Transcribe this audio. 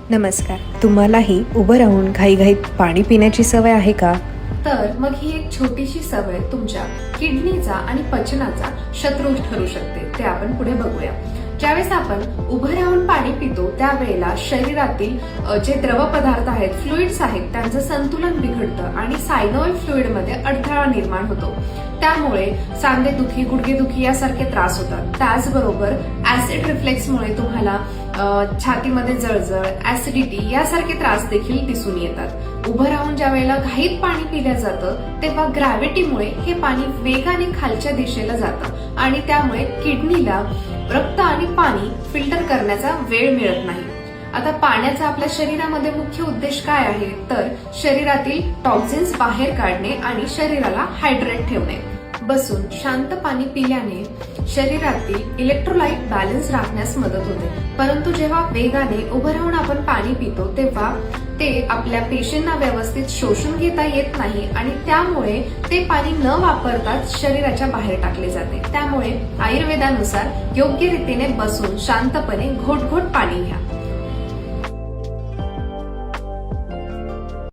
नमस्कार. तुम्हालाही उभं राहून घाईघाईत पाणी पिण्याची सवय आहे का? तर मग ही एक छोटीशी सवय तुमच्या किडनीचा आणि पचनाचा शत्रू ठरू शकते. ते आपण पुढे बघूया. ज्यावेळेस आपण उभं राहून पाणी पितो त्यावेळेला शरीरातील जे द्रव पदार्थ आहेत, फ्लुइड्स आहेत, त्यांचं संतुलन बिघडतं आणि सायनोइड फ्लुइड मध्ये अडथळा निर्माण होतो. त्यामुळे सांधेदुखी, गुडघेदुखी यासारखे त्रास होतात. त्याचबरोबर ऍसिड रिफ्लेक्समुळे तुम्हाला छातीमध्ये जळजळ, ऍसिडिटी यासारखे त्रास देखील दिसून येतात. उभं राहून ज्या वेळेला घाईत पाणी पिलं जातं तेव्हा ग्रॅव्हिटीमुळे हे पाणी वेगाने खालच्या दिशेला जातं आणि त्यामुळे किडनीला रक्त आणि पाणी फिल्टर करण्याचा वेळ मिळत नाही. आता पाण्याचा आपल्या शरीरामध्ये मुख्य उद्देश काय आहे, तर शरीरातील टॉक्झिन्स बाहेर काढणे आणि शरीराला हायड्रेट ठेवणे. बसून शांत पाणी पिल्याने शरीरातील इलेक्ट्रोलाइट बॅलन्स राखण्यास मदत होते. परंतु जेव्हा वेगाने उभं राहून आपण पाणी पितो तेव्हा ते आपल्या पेशींना व्यवस्थित शोषून घेता येत नाही आणि त्यामुळे ते पाणी न वापरताच शरीराच्या बाहेर टाकले जाते. त्यामुळे आयुर्वेदानुसार योग्य रीतीने बसून शांतपणे घोट घोट पाणी घ्या.